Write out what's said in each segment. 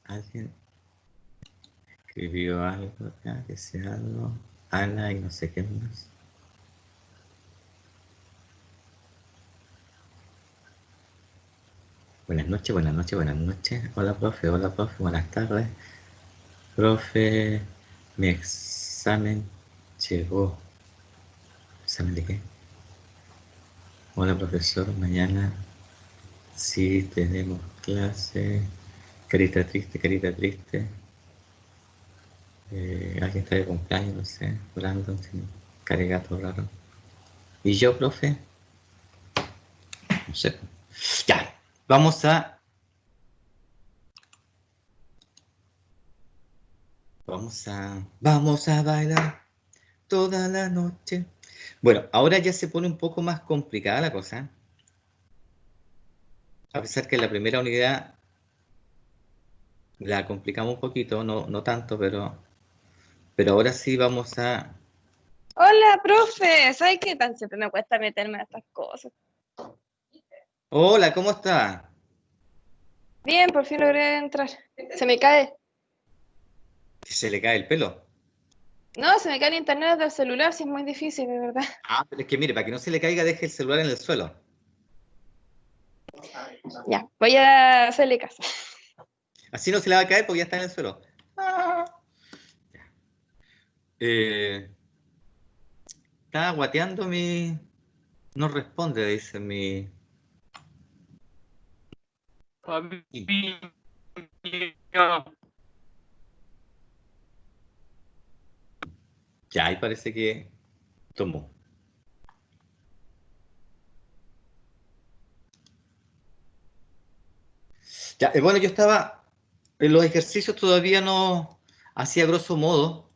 Alguien escribió algo acá, que sea algo. Ana y no sé qué más. Buenas noches, buenas noches, buenas noches. Hola, profe, buenas tardes. Profe, mi examen llegó. ¿Examen de qué? Hola, profesor, mañana sí tenemos clase. Carita triste, carita triste. Alguien está de cumpleaños, no sé. Brandon, sí. Carigato raro. ¿Y yo, profe? No sé. Ya, vamos a... Vamos a bailar toda la noche. Bueno, ahora ya se pone un poco más complicada la cosa. A pesar que la primera unidad la complicamos un poquito, no tanto, pero ahora sí vamos a... Hola, profe. ¿Sabes qué tan siempre me cuesta meterme a estas cosas? Hola, ¿cómo está? Bien, por fin logré entrar. Se me cae. ¿Se le cae el pelo? No, se me cae el internet del celular, sí es muy difícil, de verdad. Ah, pero es que mire, para que no se le caiga, deje el celular en el suelo. Ya, voy a hacerle caso. Así no se le va a caer porque ya está en el suelo. Eh, Está guateando mi... No responde, dice mi... Ya, ahí parece que tomó. Ya, bueno, yo estaba... En los ejercicios todavía no... Hacía grosso modo.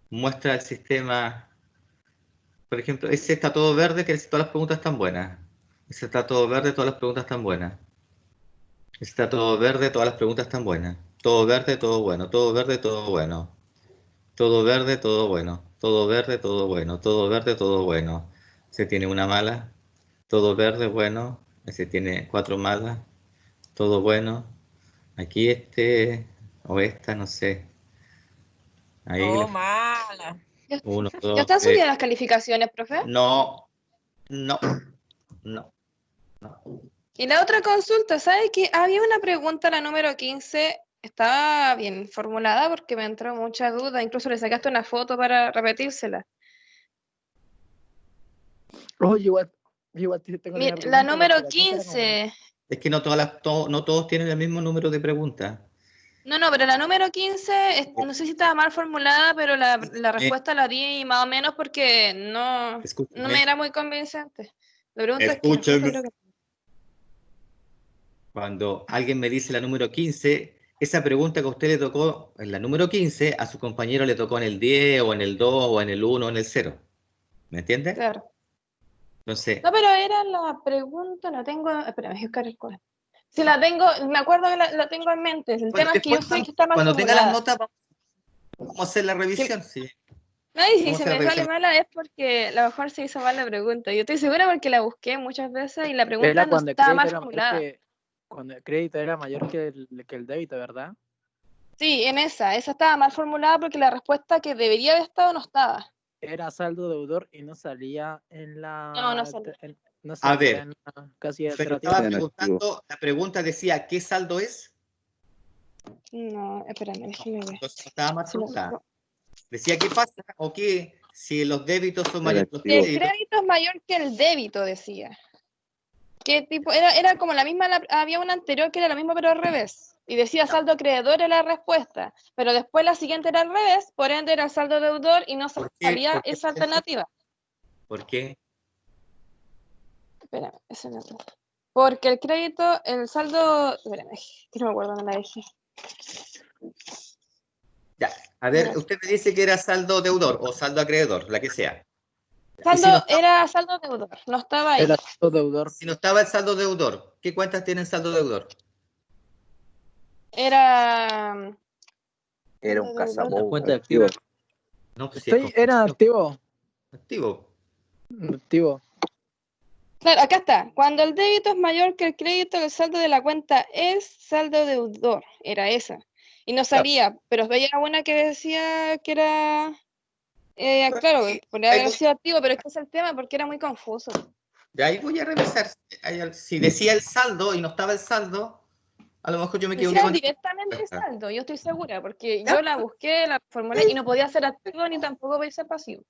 Muestra el sistema... Por ejemplo, ese está todo verde, que todas las preguntas están buenas. Ese está todo verde, todas las preguntas están buenas. Ese está todo verde, todas las preguntas están buenas. Todo verde, todo bueno. Todo verde, todo bueno. Todo verde, todo bueno. Todo verde, todo bueno. Todo verde, todo bueno. Se tiene una mala. Todo verde, bueno. Ese tiene 4 malas. Todo bueno. Aquí este o esta, no sé. Ahí Oh, le mala. ¿Ya, 1, ya 2, están 3. subidas las calificaciones, profe? No, no, no. Y la otra consulta, ¿sabes qué? Había una pregunta, la número 15, estaba bien formulada porque me entró mucha duda, incluso le sacaste una foto para repetírsela. Oh, yo igual tengo la Mira, misma la pregunta número porque la 15 era como... 15, Es que no, no todos tienen el mismo número de preguntas. no, pero la número 15, no sé si estaba mal formulada, pero la Eh, respuesta la di más o menos porque no me Escúcheme, era muy convincente. La pregunta es que la foto escúcheme. creo que... Cuando alguien me dice la número 15, esa pregunta que a usted le tocó en la número 15, a su compañero le tocó en el 10 o en el 2 o en el 1 o en el 0. ¿Me entiende? Claro. Entonces, No, pero era la pregunta, la tengo... Espera, voy a buscar el cuadro. Si la tengo, me acuerdo que la tengo en mente. El bueno, tema es que yo después sé que está mal cuando tenga las formulada. notas, vamos a hacer la Que, revisión. Sí, no, y si vamos a se hacer la me sale revisión. mala es porque a lo mejor se hizo mal la pregunta. Yo estoy segura porque la busqué muchas veces y la pregunta Era no cuando el estaba crédito mal era mayor formulada. que... Cuando el crédito era mayor que el débito, ¿verdad? Sí, en esa estaba mal formulada porque la respuesta que debería haber estado no estaba. Era saldo deudor y no salía en No la... salió. no A salía ver, en la casilla usted alternativa. estaba Sean activos. preguntando, la pregunta decía, ¿qué saldo es? No, espérame, déjame ver. Entonces no estaba mal Si no- formulada. no. Decía, ¿qué pasa? ¿O qué? Si los débitos son Sean mayores que los Si el activos. créditos. crédito es mayor que el débito, decía. ¿Qué tipo? Era como la misma, había una anterior que era la misma pero al revés. Y decía saldo acreedor en la respuesta. Pero después la siguiente era al revés, por ende era saldo deudor y no ¿Por qué? salía ¿Por qué? esa alternativa. ¿Por qué? Espérame, ese no. Porque el crédito, el saldo. Espérame, que no me acuerdo dónde la dejé. Ya, a ver, usted me dice que era saldo deudor o saldo acreedor, la que sea. Y Saldo era saldo deudor, no estaba ahí. Era saldo deudor. si no estaba el saldo deudor, ¿qué cuentas tienen saldo deudor? Era. Era Saldo un deudor. La casamou cuenta activo. activa. No, pues si es Era conflicto activo. activo. Activo. Claro, acá está. Cuando el débito es mayor que el crédito, el saldo de la cuenta es saldo deudor. Era esa. Y no salía, pero veía una que decía que era, claro, Sí, podría ahí haber voy, sido activo, pero es que es el tema porque era muy confuso. de ahí voy a revisar. Si decía el saldo y no estaba el saldo, a lo mejor yo me equivoqué Decía con esta directamente cuenta. saldo, yo estoy segura, porque Ya, yo la busqué, la formulé y sí, no podía ser activo ni tampoco podía ser pasivo.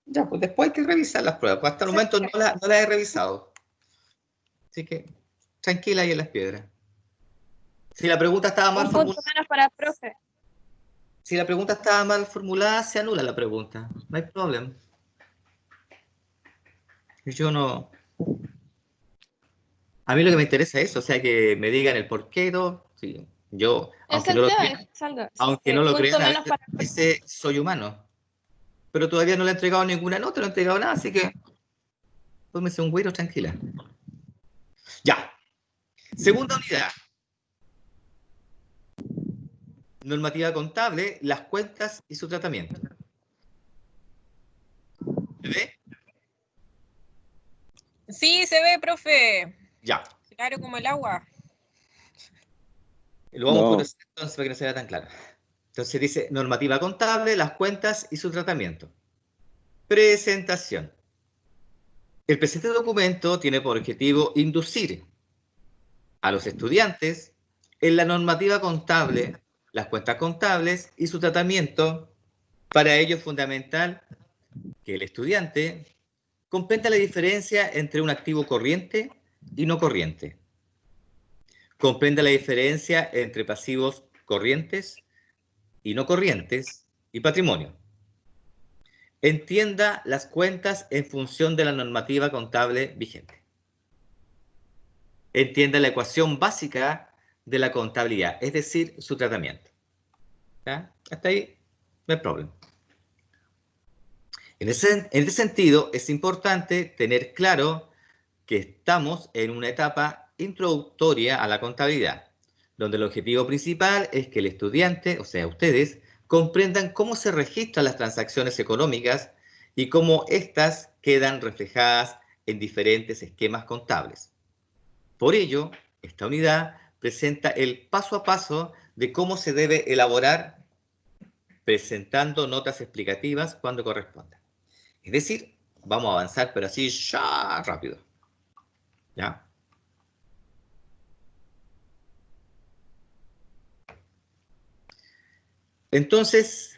ya, pues después hay que revisar las pruebas. Pues hasta el momento no las he revisado. Así que tranquila ahí en las piedras. Si la pregunta estaba mal Un punto formulada, menos para el profe. si la pregunta estaba mal formulada, se anula la pregunta. No hay problema. Yo no. A mí lo que me interesa es eso, o sea, que me digan el por qué y todo. Sí, yo, Es el tema, es saldo. Así aunque no que lo punto crean, menos para a el profe. veces soy humano. Pero todavía no le he entregado ninguna nota, no he entregado nada, así que tómese un güiro tranquila. Ya. Segunda unidad. Normativa contable, las cuentas y su tratamiento. ¿Se ve? Sí, se ve, profe. Ya. Claro como el agua. Lo vamos No. por entonces para que no se vea tan claro. Entonces dice normativa contable, las cuentas y su tratamiento. Presentación. El presente documento tiene por objetivo inducir a los estudiantes en la normativa contable, las cuentas contables y su tratamiento. Para ello es fundamental que el estudiante comprenda la diferencia entre un activo corriente y no corriente. Comprenda la diferencia entre pasivos corrientes y no corrientes y patrimonio. Entienda las cuentas en función de la normativa contable vigente. Entienda la ecuación básica de la contabilidad, es decir, su tratamiento. ¿Ya? Hasta ahí no hay problema. En ese sentido, es importante tener claro que estamos en una etapa introductoria a la contabilidad, donde el objetivo principal es que el estudiante, o sea, ustedes, comprendan cómo se registran las transacciones económicas y cómo éstas quedan reflejadas en diferentes esquemas contables. Por ello, esta unidad presenta el paso a paso de cómo se debe elaborar, presentando notas explicativas cuando corresponda. Es decir, vamos a avanzar, pero así ya rápido. ¿Ya? Entonces,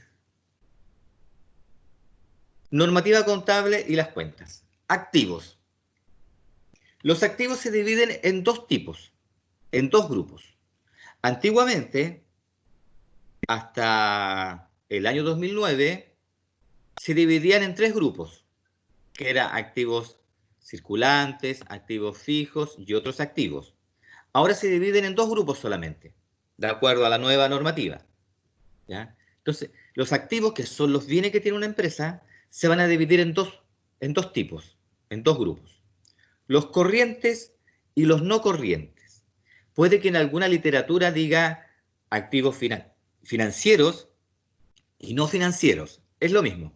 normativa contable y las cuentas. Activos. Los activos se dividen en dos tipos, en dos grupos. Antiguamente, hasta el año 2009, se dividían en tres grupos, que eran activos circulantes, activos fijos y otros activos. Ahora se dividen en dos grupos solamente, de acuerdo a la nueva normativa. ¿Ya? Entonces, los activos, que son los bienes que tiene una empresa, se van a dividir en dos tipos, en dos grupos. Los corrientes y los no corrientes. Puede que en alguna literatura diga activos financieros y no financieros. Es lo mismo.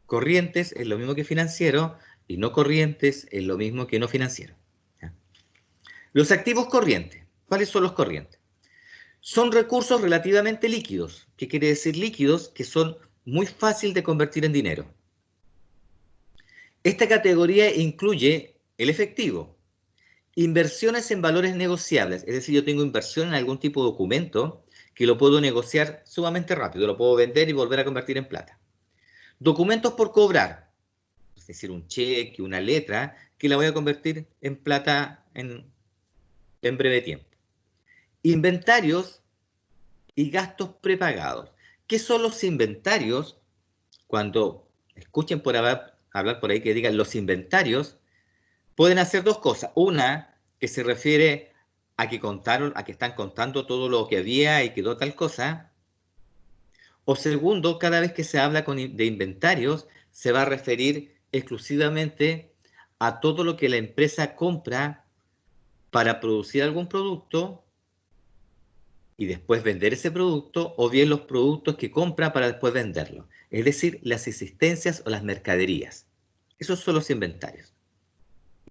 Corrientes es lo mismo que financiero y no corrientes es lo mismo que no financiero. ¿Ya? Los activos corrientes. ¿Cuáles son los corrientes? Son recursos relativamente líquidos. ¿Qué quiere decir líquidos? Que son muy fácil de convertir en dinero. Esta categoría incluye el efectivo, inversiones en valores negociables, es decir, yo tengo inversión en algún tipo de documento que lo puedo negociar sumamente rápido, lo puedo vender y volver a convertir en plata. Documentos por cobrar, es decir, un cheque, una letra, que la voy a convertir en plata en breve tiempo. Inventarios y gastos prepagados. ¿Qué son los inventarios? Cuando escuchen por hablar por ahí que digan los inventarios, pueden hacer dos cosas. Una, que se refiere a que contaron, a que están contando todo lo que había y quedó tal cosa. O segundo, cada vez que se habla de inventarios, se va a referir exclusivamente a todo lo que la empresa compra para producir algún producto y después vender ese producto, o bien los productos que compra para después venderlo. Es decir, las existencias o las mercaderías. Esos son los inventarios.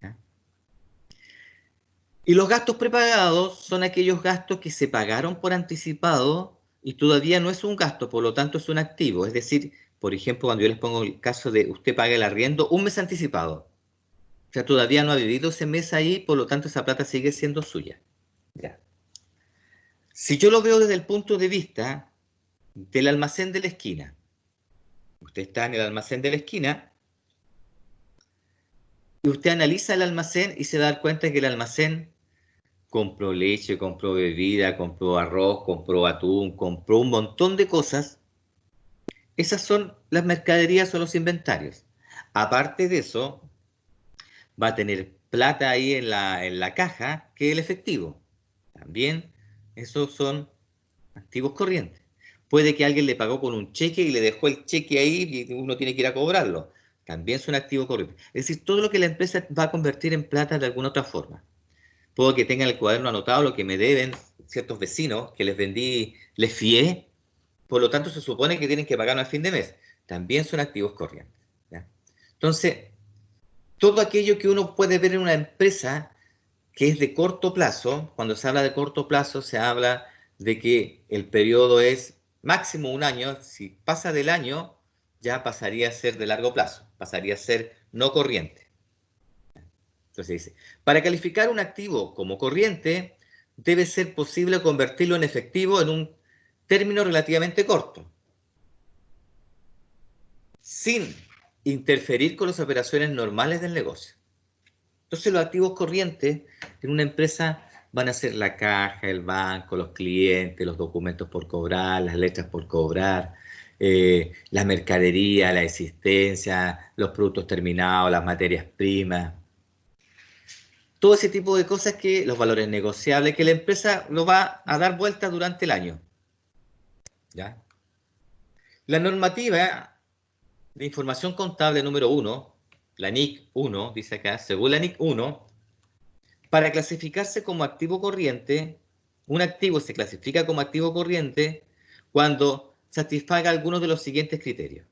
¿Ya? Y los gastos prepagados son aquellos gastos que se pagaron por anticipado y todavía no es un gasto, por lo tanto es un activo. Es decir, por ejemplo, cuando yo les pongo el caso de usted paga el arriendo un mes anticipado. O sea, todavía no ha vivido ese mes ahí, por lo tanto esa plata sigue siendo suya. Ya. Si yo lo veo desde el punto de vista del almacén de la esquina, usted está en el almacén de la esquina y usted analiza el almacén y se da cuenta que el almacén compró leche, compró bebida, compró arroz, compró atún, compró un montón de cosas. Esas son las mercaderías o los inventarios. Aparte de eso, va a tener plata ahí en la caja, que es el efectivo. También esos son activos corrientes. Puede que alguien le pagó con un cheque y le dejó el cheque ahí y uno tiene que ir a cobrarlo. También son activos corrientes. Es decir, todo lo que la empresa va a convertir en plata de alguna otra forma. Puedo que tengan el cuaderno anotado lo que me deben ciertos vecinos que les vendí, les fié, por lo tanto se supone que tienen que pagarme a fin de mes. También son activos corrientes. ¿Ya? Entonces, todo aquello que uno puede ver en una empresa que es de corto plazo, cuando se habla de corto plazo se habla de que el periodo es máximo un año, si pasa del año ya pasaría a ser de largo plazo, pasaría a ser no corriente. Entonces dice, para calificar un activo como corriente, debe ser posible convertirlo en efectivo en un término relativamente corto, sin interferir con las operaciones normales del negocio. Entonces los activos corrientes en una empresa van a ser la caja, el banco, los clientes, los documentos por cobrar, las letras por cobrar, la mercadería, la existencia, los productos terminados, las materias primas. Todo ese tipo de cosas que los valores negociables que la empresa lo va a dar vuelta durante el año. ¿Ya? La normativa de información contable número 1, la NIC 1, dice acá, según la NIC 1, para clasificarse como activo corriente, un activo se clasifica como activo corriente cuando satisfaga algunos de los siguientes criterios.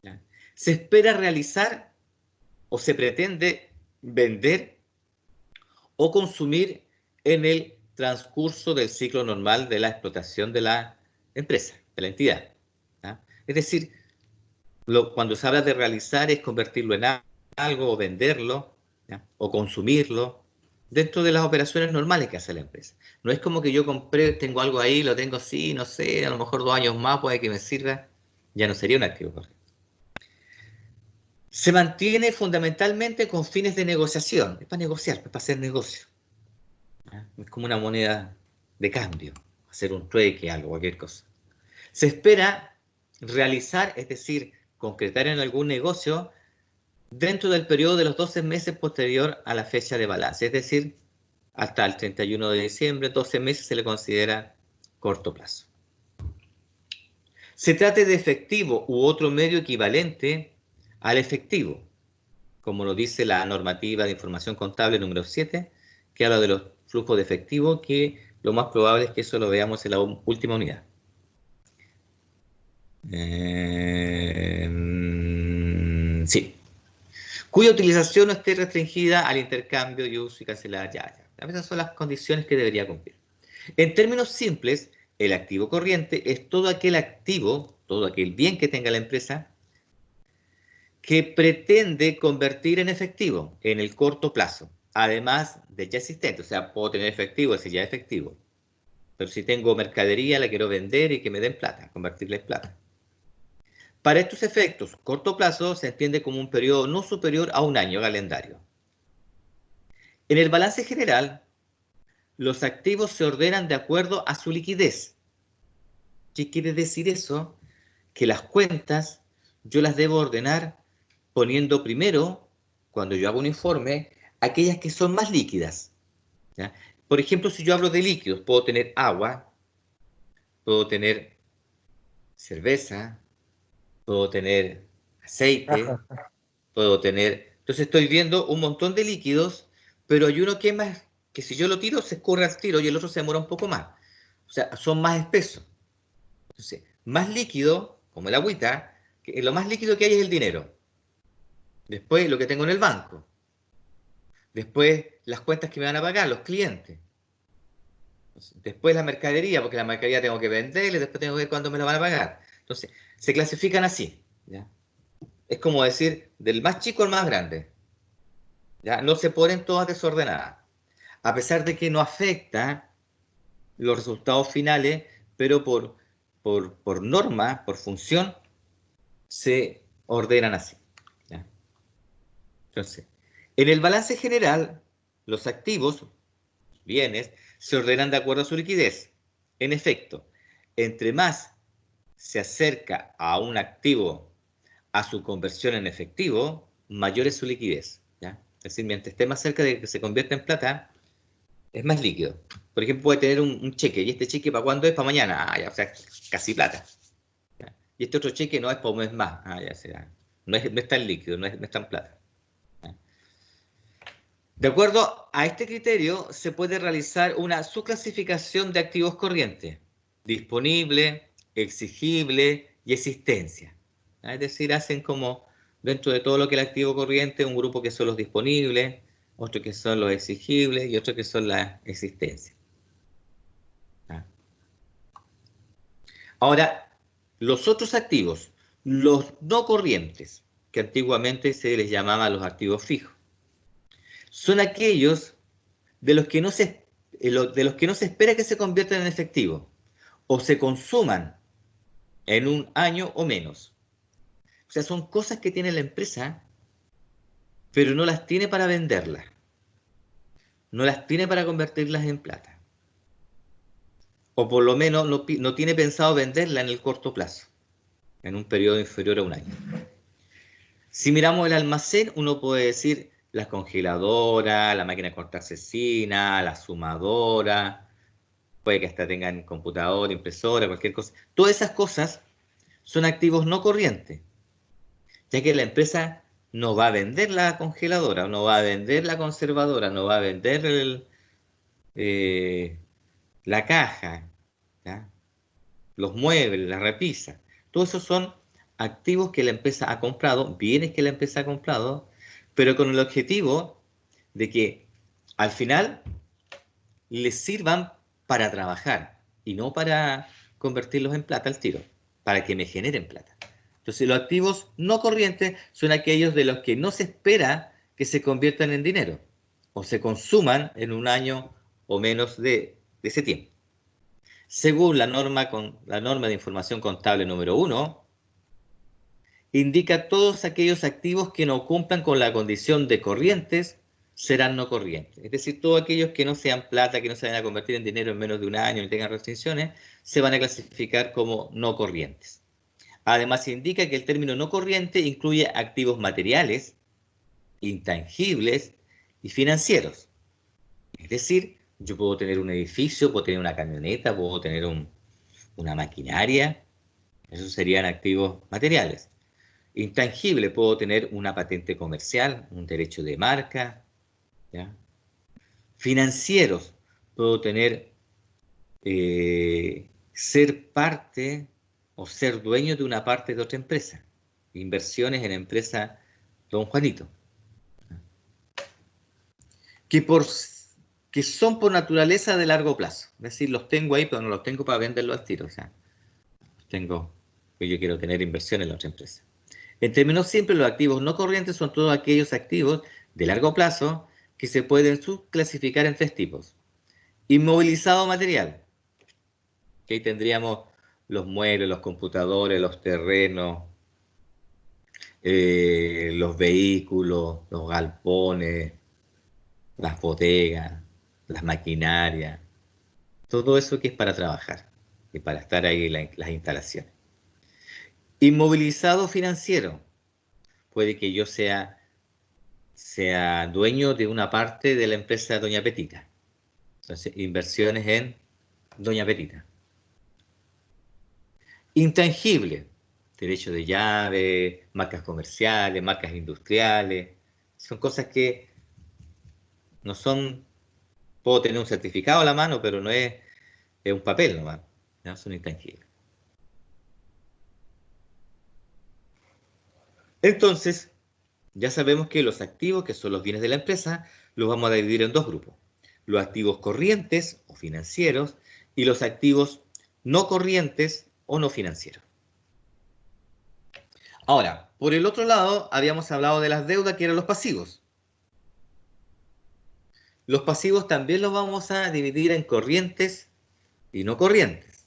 ¿Ya? Se espera realizar o se pretende vender o consumir en el transcurso del ciclo normal de la explotación de la empresa, de la entidad. ¿Ya? Es decir, cuando se habla de realizar es convertirlo en algo o venderlo, ¿ya? O consumirlo dentro de las operaciones normales que hace la empresa. No es como que yo compré, tengo algo ahí, lo tengo así, no sé, a lo mejor 2 años más puede que me sirva, ya no sería un activo corriente. Se mantiene fundamentalmente con fines de negociación, es para negociar, es para hacer negocio. ¿Ya? Es como una moneda de cambio, hacer un trueque, algo, cualquier cosa. Se espera realizar, es decir, concretar en algún negocio dentro del periodo de los 12 meses posterior a la fecha de balance, es decir, hasta el 31 de diciembre, 12 meses se le considera corto plazo. Se trate de efectivo u otro medio equivalente al efectivo, como lo dice la normativa de información contable número 7, que habla de los flujos de efectivo, que lo más probable es que eso lo veamos en la última unidad. Sí. Cuya utilización no esté restringida al intercambio y uso y cancelar. Ya. Esas son las condiciones que debería cumplir. En términos simples, el activo corriente es todo aquel activo, todo aquel bien que tenga la empresa, que pretende convertir en efectivo en el corto plazo, además de ya existente. O sea, puedo tener efectivo, ese ya es efectivo. Pero si tengo mercadería, la quiero vender y que me den plata, convertirla en plata. Para estos efectos, corto plazo se entiende como un periodo no superior a un año calendario. En el balance general, los activos se ordenan de acuerdo a su liquidez. ¿Qué quiere decir eso? Que las cuentas yo las debo ordenar poniendo primero, cuando yo hago un informe, aquellas que son más líquidas. ¿Ya? Por ejemplo, si yo hablo de líquidos, puedo tener agua, puedo tener cerveza, puedo tener aceite, puedo tener... Entonces estoy viendo un montón de líquidos, pero hay uno que es más, que si yo lo tiro, se escurre al tiro y el otro se demora un poco más. O sea, son más espesos. Entonces, más líquido, como el agüita, que lo más líquido que hay es el dinero. Después, lo que tengo en el banco. Después, las cuentas que me van a pagar, los clientes. Después la mercadería, porque la mercadería tengo que venderle, después tengo que ver cuándo me la van a pagar. Entonces, se clasifican así, ¿ya? Es como decir, del más chico al más grande, ¿ya? No se ponen todas desordenadas, a pesar de que no afecta los resultados finales, pero por norma, por función, se ordenan así, ¿ya? Entonces, en el balance general, los activos, bienes, se ordenan de acuerdo a su liquidez. En efecto, entre más se acerca a un activo a su conversión en efectivo, mayor es su liquidez, ¿ya? Es decir, mientras esté más cerca de que se convierta en plata, es más líquido. Por ejemplo, puede tener un cheque, y este cheque ¿para cuándo es? Para mañana, ya, o sea, casi plata, ¿ya? Y este otro cheque no es para un mes más, ya será. No es tan líquido, no es tan plata, ¿ya? De acuerdo a este criterio, se puede realizar una subclasificación de activos corrientes: disponible, exigible y existencia. Es decir, hacen como dentro de todo lo que es el activo corriente, un grupo que son los disponibles, otro que son los exigibles y otro que son las existencias. Ahora, los otros activos, los no corrientes, que antiguamente se les llamaba los activos fijos, son aquellos de los que no se espera que se conviertan en efectivo o se consuman en un año o menos. O sea, son cosas que tiene la empresa, pero no las tiene para venderlas, no las tiene para convertirlas en plata, o por lo menos no tiene pensado venderla en el corto plazo, en un periodo inferior a un año. Si miramos el almacén, uno puede decir las congeladoras, la máquina de cortar cecina, la sumadora, puede que hasta tengan computadora, impresora, cualquier cosa. Todas esas cosas son activos no corrientes, ya que la empresa no va a vender la congeladora, no va a vender la conservadora, no va a vender la caja, ¿ya? Los muebles, la repisa. Todos esos son activos que la empresa ha comprado, bienes que la empresa ha comprado, pero con el objetivo de que al final les sirvan para trabajar y no para convertirlos en plata al tiro, para que me generen plata. Entonces, los activos no corrientes son aquellos de los que no se espera que se conviertan en dinero o se consuman en un año o menos de ese tiempo. Según la norma de información contable número 1, indica todos aquellos activos que no cumplan con la condición de corrientes serán no corrientes. Es decir, todos aquellos que no sean plata, que no se vayan a convertir en dinero en menos de un año, ni tengan restricciones, se van a clasificar como no corrientes. Además, se indica que el término no corriente incluye activos materiales, intangibles y financieros. Es decir, yo puedo tener un edificio, puedo tener una camioneta, puedo tener una maquinaria, esos serían activos materiales. Intangible, puedo tener una patente comercial, un derecho de marca, ¿ya? Financieros, puedo tener ser parte o ser dueño de una parte de otra empresa. Inversiones en empresa Don Juanito. Que son por naturaleza de largo plazo. Es decir, los tengo ahí, pero no los tengo para venderlos al tiro. O sea, tengo, pues yo quiero tener inversión en la otra empresa. En términos simples, los activos no corrientes son todos aquellos activos de largo plazo que se pueden subclasificar en tres tipos. Inmovilizado material, que ahí tendríamos los muebles, los computadores, los terrenos, los vehículos, los galpones, las bodegas, las maquinarias, todo eso que es para trabajar y para estar ahí en las instalaciones. Inmovilizado financiero, puede que yo sea dueño de una parte de la empresa Doña Petita. Entonces, inversiones en Doña Petita. Intangible, derecho de llave, marcas comerciales, marcas industriales. Son cosas que no son, puedo tener un certificado a la mano, pero no es un papel nomás, ¿no? Son intangibles. Entonces, ya sabemos que los activos, que son los bienes de la empresa, los vamos a dividir en dos grupos. Los activos corrientes o financieros y los activos no corrientes o no financieros. Ahora, por el otro lado, habíamos hablado de las deudas que eran los pasivos. Los pasivos también los vamos a dividir en corrientes y no corrientes.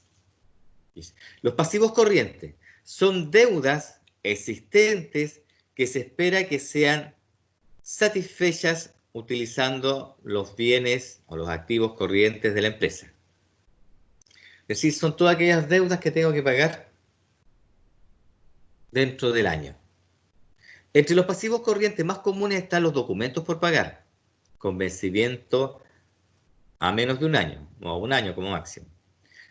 Los pasivos corrientes son deudas existentes que se espera que sean satisfechas utilizando los bienes o los activos corrientes de la empresa. Es decir, son todas aquellas deudas que tengo que pagar dentro del año. Entre los pasivos corrientes más comunes están los documentos por pagar, con vencimiento a menos de un año, o un año como máximo.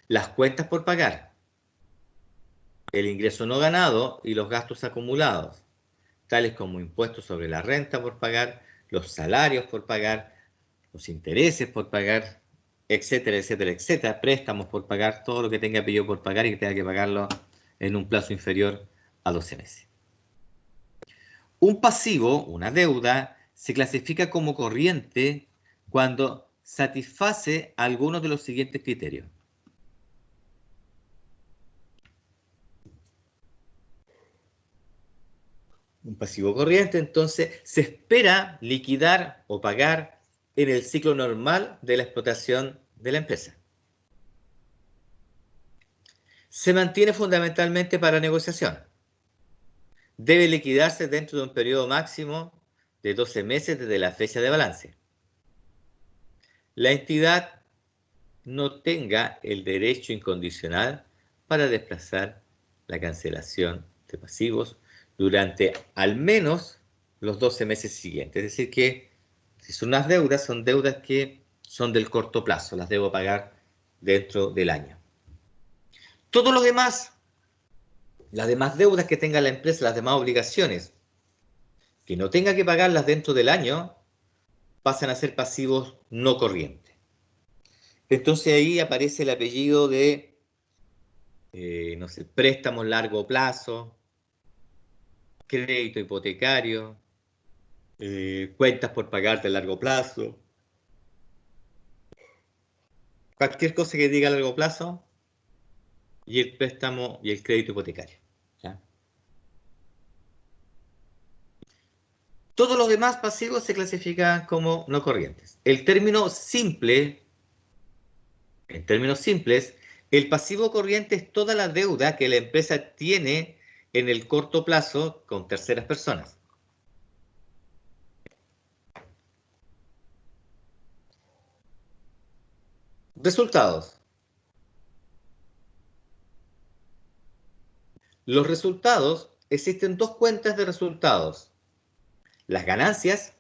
Las cuentas por pagar, el ingreso no ganado y los gastos acumulados, tales como impuestos sobre la renta por pagar, los salarios por pagar, los intereses por pagar, etcétera, etcétera, etcétera, préstamos por pagar, todo lo que tenga pedido por pagar y que tenga que pagarlo en un plazo inferior a 12 meses. Un pasivo, una deuda, se clasifica como corriente cuando satisface algunos de los siguientes criterios. Un pasivo corriente, entonces, se espera liquidar o pagar en el ciclo normal de la explotación de la empresa. Se mantiene fundamentalmente para negociación. Debe liquidarse dentro de un periodo máximo de 12 meses desde la fecha de balance. La entidad no tenga el derecho incondicional para desplazar la cancelación de pasivos durante al menos los 12 meses siguientes. Es decir que si son unas deudas, son deudas que son del corto plazo, las debo pagar dentro del año. Todo lo demás, las demás deudas que tenga la empresa, las demás obligaciones, que no tenga que pagarlas dentro del año, pasan a ser pasivos no corrientes. Entonces ahí aparece el apellido de, no sé, préstamos largo plazo, crédito hipotecario, cuentas por pagar de largo plazo. Cualquier cosa que diga largo plazo y el préstamo y el crédito hipotecario. ¿Ya? Todos los demás pasivos se clasifican como no corrientes. En términos simples, el pasivo corriente es toda la deuda que la empresa tiene en el corto plazo con terceras personas. Resultados. Los resultados, existen dos cuentas de resultados. Las ganancias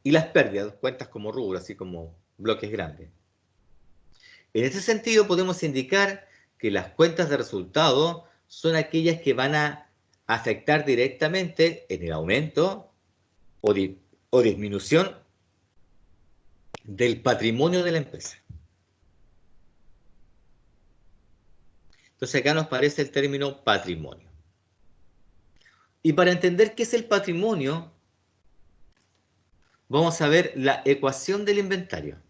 y las pérdidas, cuentas como rubros, así como bloques grandes. En ese sentido podemos indicar que las cuentas de resultado son aquellas que van a afectar directamente en el aumento o disminución del patrimonio de la empresa. Entonces acá nos aparece el término patrimonio. Y para entender qué es el patrimonio, vamos a ver la ecuación del inventario.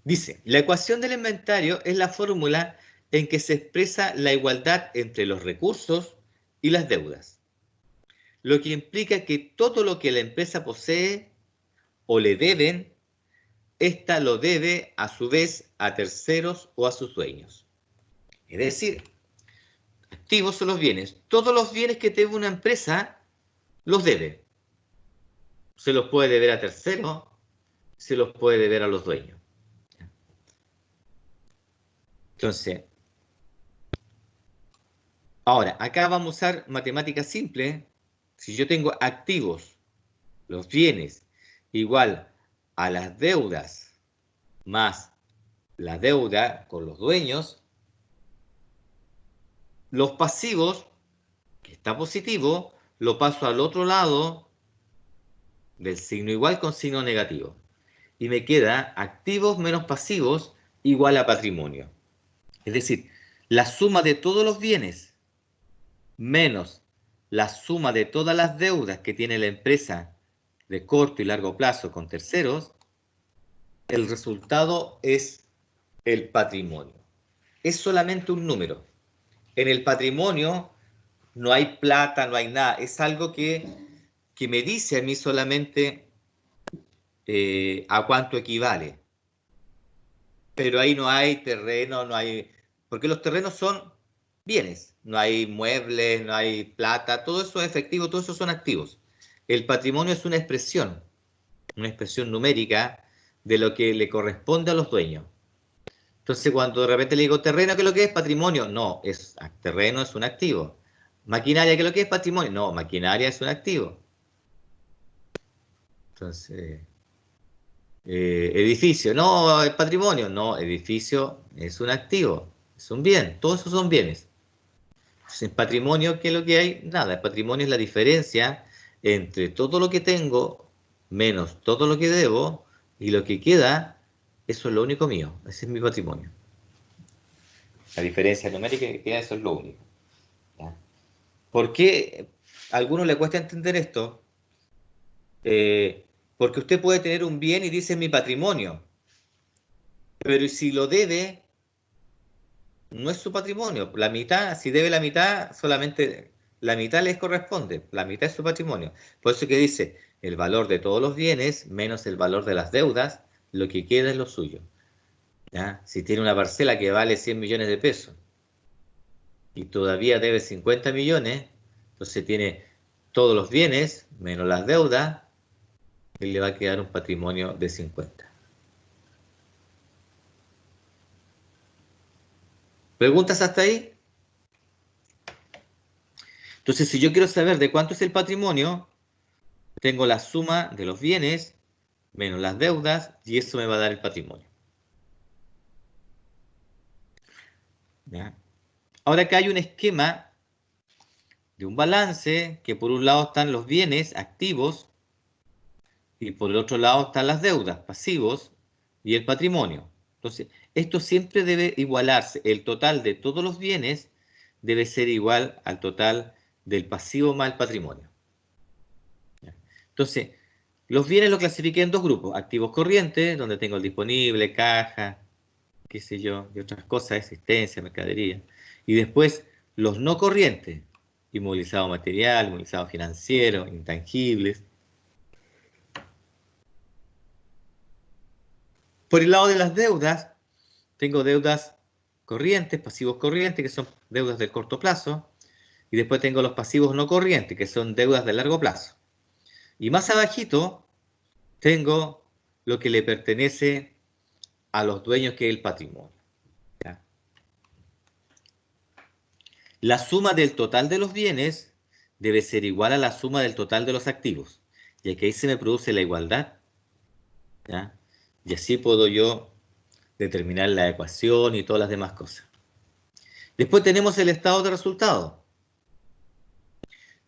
Dice, la ecuación del inventario es la fórmula en que se expresa la igualdad entre los recursos y las deudas, lo que implica que todo lo que la empresa posee o le deben, ésta lo debe a su vez a terceros o a sus dueños. Es decir, activos son los bienes. Todos los bienes que debe una empresa los debe. Se los puede deber a terceros, se los puede deber a los dueños. Entonces, ahora, acá vamos a usar matemática simple. Si yo tengo activos, los bienes, igual a las deudas más la deuda con los dueños, los pasivos, que está positivo, lo paso al otro lado del signo igual con signo negativo. Y me queda activos menos pasivos igual a patrimonio. Es decir, la suma de todos los bienes menos la suma de todas las deudas que tiene la empresa de corto y largo plazo con terceros, el resultado es el patrimonio. Es solamente un número. En el patrimonio no hay plata, no hay nada. Es algo que me dice a mí solamente a cuánto equivale. Pero ahí no hay terreno, no hay... Porque los terrenos son bienes. No hay muebles, no hay plata. Todo eso es efectivo, todo eso son activos. El patrimonio es una expresión numérica de lo que le corresponde a los dueños. Entonces, cuando de repente le digo terreno, ¿qué es lo que es? Patrimonio. No, terreno es un activo. Maquinaria, ¿qué es lo que es? Patrimonio. No, maquinaria es un activo. Entonces, edificio. No, el patrimonio. No, edificio es un activo. Es un bien. Todos esos son bienes. Entonces, patrimonio, ¿qué es lo que hay? Nada. El patrimonio es la diferencia entre todo lo que tengo menos todo lo que debo y lo que queda, eso es lo único mío. Ese es mi patrimonio. La diferencia numérica que queda, eso es lo único. ¿Ya? ¿Por qué a algunos le cuesta entender esto? Porque usted puede tener un bien y dice mi patrimonio, pero si lo debe, no es su patrimonio. La mitad, si debe la mitad, solamente la mitad les corresponde, la mitad es su patrimonio. Por eso que dice, el valor de todos los bienes menos el valor de las deudas, lo que queda es lo suyo. ¿Ya? Si tiene una parcela que vale 100 millones de pesos y todavía debe 50 millones, entonces tiene todos los bienes menos las deudas y le va a quedar un patrimonio de 50. ¿Preguntas hasta ahí? Entonces, si yo quiero saber de cuánto es el patrimonio, tengo la suma de los bienes menos las deudas y eso me va a dar el patrimonio. ¿Ya? Ahora acá hay un esquema de un balance que por un lado están los bienes activos y por el otro lado están las deudas pasivos y el patrimonio. Entonces, esto siempre debe igualarse. El total de todos los bienes debe ser igual al total del pasivo más el patrimonio. Entonces, los bienes los clasifiqué en dos grupos. Activos corrientes, donde tengo el disponible, caja, qué sé yo, y otras cosas, existencia, mercadería. Y después, los no corrientes, inmovilizado material, inmovilizado financiero, intangibles. Por el lado de las deudas, tengo deudas corrientes, pasivos corrientes, que son deudas de corto plazo. Y después tengo los pasivos no corrientes, que son deudas de largo plazo. Y más abajito, tengo lo que le pertenece a los dueños, que es el patrimonio. ¿Ya? La suma del total de los bienes debe ser igual a la suma del total de los activos. Y aquí ahí se me produce la igualdad. ¿Ya? Y así puedo yo determinar la ecuación y todas las demás cosas. Después tenemos el estado de resultado,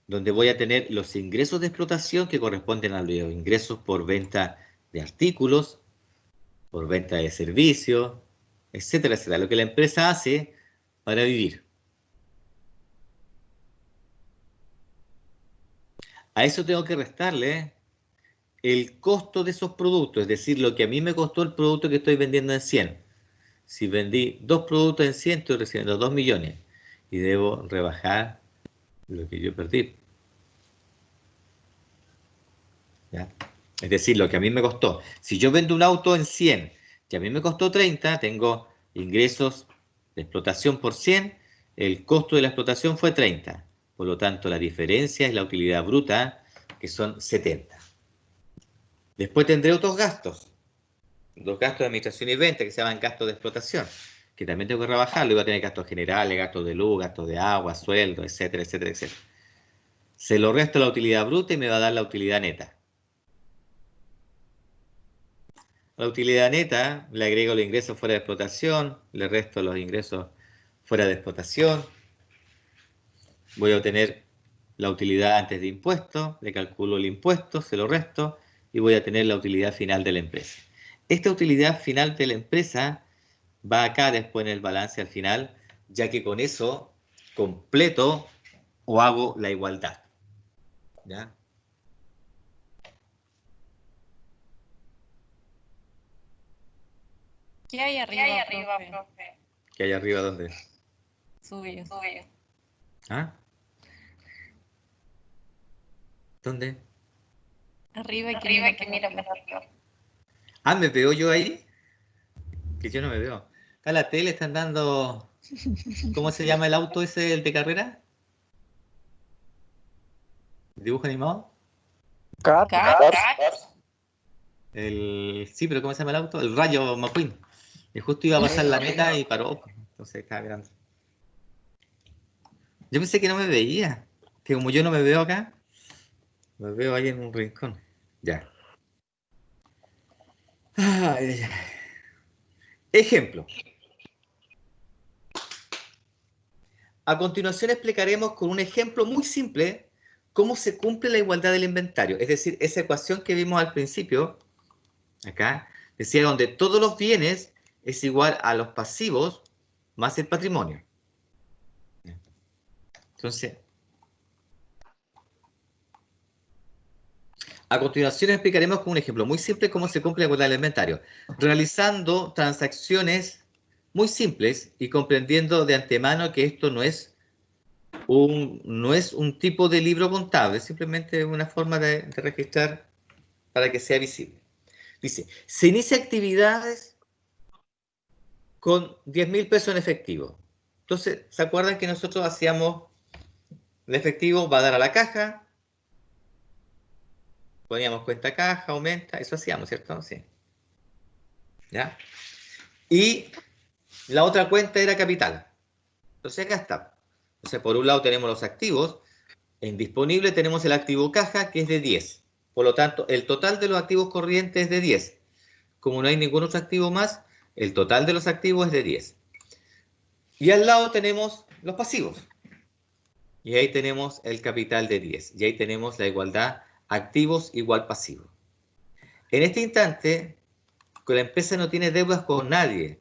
donde voy a tener los ingresos de explotación que corresponden a los ingresos por venta de artículos, por venta de servicios, etcétera, etcétera. Lo que la empresa hace para vivir. A eso tengo que restarle el costo de esos productos, es decir, lo que a mí me costó el producto que estoy vendiendo en 100. Si vendí 2 productos en 100, estoy recibiendo 2 millones y debo rebajar lo que yo perdí. ¿Ya? Es decir, lo que a mí me costó. Si yo vendo un auto en 100 y a mí me costó 30, tengo ingresos de explotación por 100, el costo de la explotación fue 30. Por lo tanto, la diferencia es la utilidad bruta, que son 70. Después tendré otros gastos. Los gastos de administración y venta, que se llaman gastos de explotación, que también tengo que rebajarlo. Iba a tener gastos generales, gastos de luz, gastos de agua, sueldo, etcétera, etcétera, etcétera. Se lo resto a la utilidad bruta y me va a dar la utilidad neta. A la utilidad neta le agrego los ingresos fuera de explotación, le resto los ingresos fuera de explotación. Voy a obtener la utilidad antes de impuestos, le calculo el impuesto, se lo resto y voy a tener la utilidad final de la empresa. Esta utilidad final de la empresa va acá después en el balance al final, ya que con eso completo o hago la igualdad. ¿Ya? ¿Qué hay arriba, profe? ¿Qué hay arriba dónde? Suyo. ¿Ah? ¿Dónde? Arriba y que mira para arriba. Ah, ¿me veo yo ahí? Que yo no me veo. Acá en la tele están dando... ¿Cómo se llama el auto ese, el de carrera? ¿Dibujo animado? Cars. Sí, pero ¿cómo se llama el auto? El Rayo McQueen. Y justo iba a pasar la meta y paró. Entonces estaba mirando. Yo pensé que no me veía. Que como yo no me veo acá, me veo ahí en un rincón. Ya. Ay, ay, ay. Ejemplo. A continuación explicaremos con un ejemplo muy simple cómo se cumple la igualdad del inventario. Es decir, esa ecuación que vimos al principio, acá, decía donde todos los bienes es igual a los pasivos más el patrimonio. Entonces, a continuación explicaremos con un ejemplo muy simple cómo se cumple la igualdad del inventario, realizando transacciones muy simples y comprendiendo de antemano que esto no es un tipo de libro contable, simplemente una forma de registrar para que sea visible. Dice, se inicia actividades con 10.000 pesos en efectivo. Entonces, ¿se acuerdan que nosotros hacíamos el efectivo, va a dar a la caja, poníamos cuenta caja, aumenta, eso hacíamos, ¿cierto? Sí. ¿Ya? Y la otra cuenta era capital. Entonces acá está. Entonces, por un lado tenemos los activos. En disponible tenemos el activo caja, que es de 10. Por lo tanto, el total de los activos corrientes es de 10. Como no hay ningún otro activo más, el total de los activos es de 10. Y al lado tenemos los pasivos. Y ahí tenemos el capital de 10. Y ahí tenemos la igualdad activos igual pasivos. En este instante, la empresa no tiene deudas con nadie.